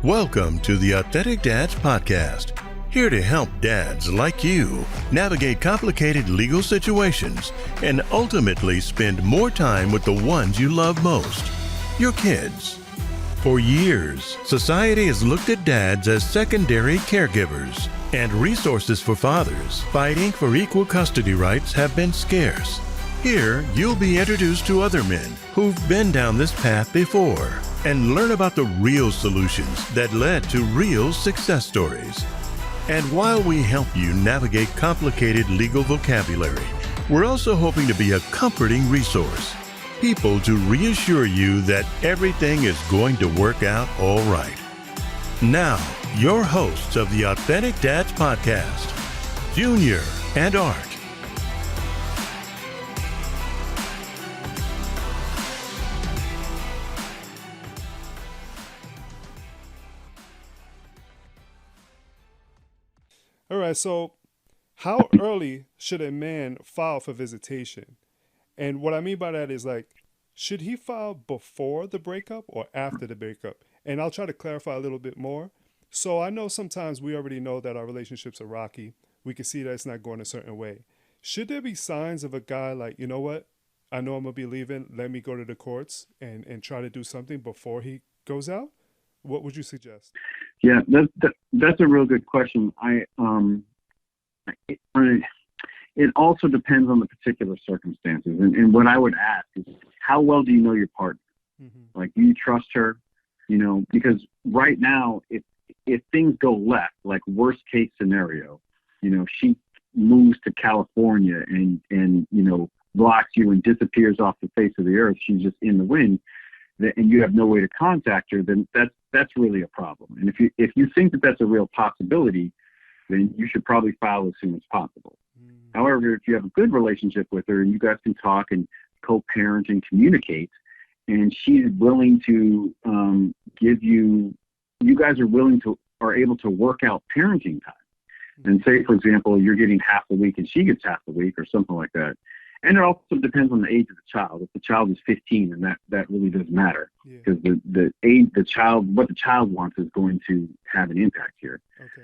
Welcome to the Authentic Dads Podcast, here to help dads like you navigate complicated legal situations and ultimately spend more time with the ones you love most, your kids. For years, society has looked at dads as secondary caregivers, and resources for fathers fighting for equal custody rights have been scarce. Here, you'll be introduced to other men who've been down this path before and learn about the real solutions that led to real success stories. And while we help you navigate complicated legal vocabulary, we're also hoping to be a comforting resource. People to reassure you that everything is going to work out all right. Now, your hosts of the Authentic Dads Podcast, Junior and Art. All right, so how early should a man file for visitation? And what I mean by that is, like, should he file before the breakup or after the breakup? And I'll try to clarify a little bit more. So I know sometimes we already know that our relationships are rocky. We can see that it's not going a certain way. Should there be signs of a guy like, you know what, I know I'm going to be leaving, let me go to the courts and try to do something before he goes out? What would you suggest? Yeah, that's a real good question. It also depends on the particular circumstances. And what I would ask is, how well do you know your partner? Mm-hmm. Like, do you trust her? You know, because right now, if things go left, like worst case scenario, you know, she moves to California and you know, blocks you and disappears off the face of the earth. She's just in the wind, and you have no way to contact her, then that's really a problem. And if you think that that's a real possibility, then you should probably file as soon as possible. However, if you have a good relationship with her and you guys can talk and co-parent and communicate, and she's willing to give you guys are able to work out parenting time. And say, for example, you're getting half the week and she gets half the week or something like that. And it also depends on the age of the child. If the child is 15, then that really doesn't matter, because the age, what the child wants is going to have an impact here. Okay.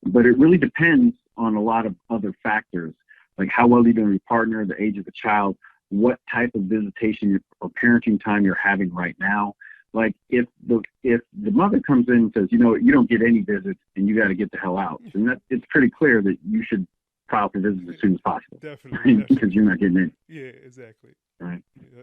But it really depends on a lot of other factors, like how well you know your partner, the age of the child, what type of visitation or parenting time you're having right now. Like if the mother comes in and says, you know, you don't get any visits and you got to get the hell out, then it's pretty clear that you should file for visits as soon as possible. Definitely. Because you're not getting in. Yeah, exactly. Right. Yeah.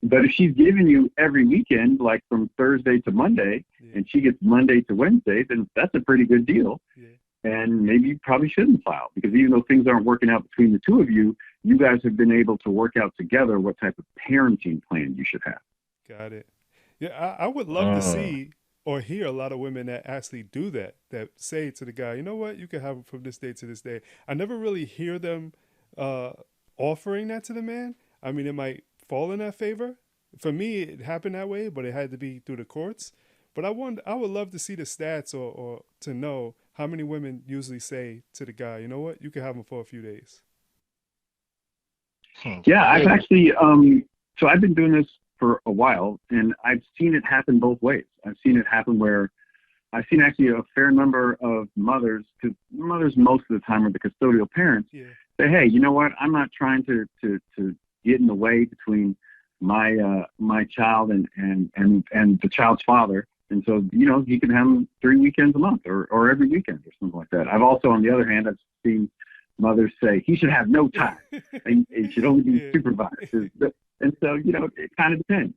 But if she's giving you every weekend, like from Thursday to Monday, and she gets Monday to Wednesday, then that's a pretty good deal. Yeah. And maybe you probably shouldn't file, because even though things aren't working out between the two of you, you guys have been able to work out together what type of parenting plan you should have. Got it. Yeah, I would love to see or hear a lot of women that actually do that say to the guy, you know what, you can have it from this day to this day. I never really hear them offering that to the man. I mean, it might fall in that favor. For me, it happened that way, but it had to be through the courts. But I would love to see the stats or to know how many women usually say to the guy, you know what, you can have him for a few days. Yeah, I've actually, so I've been doing this for a while, and I've seen it happen both ways. I've seen it happen where I've seen actually a fair number of mothers, because mothers most of the time are the custodial parents, say, hey, you know what, I'm not trying to get in the way between my child and the child's father. And so, you know, he can have them 3 weekends a month or every weekend or something like that. I've also, on the other hand, I've seen mothers say he should have no time and it should only be supervised. And so, you know, it kind of depends.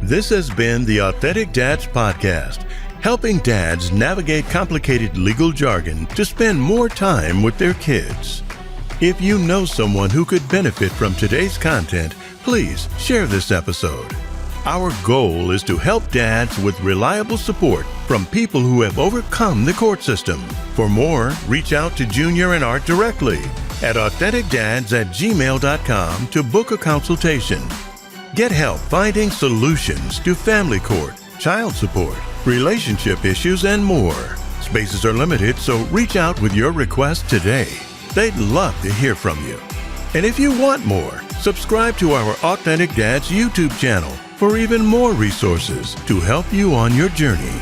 This has been the Authentic Dads Podcast, helping dads navigate complicated legal jargon to spend more time with their kids. If you know someone who could benefit from today's content, please share this episode. Our goal is to help dads with reliable support from people who have overcome the court system. For more, reach out to Junior and Art directly at authenticdads@gmail.com to book a consultation. Get help finding solutions to family court, child support, relationship issues, and more. Spaces are limited, so reach out with your request today. They'd love to hear from you. And if you want more, Subscribe to our Authentic Dads YouTube channel for even more resources to help you on your journey.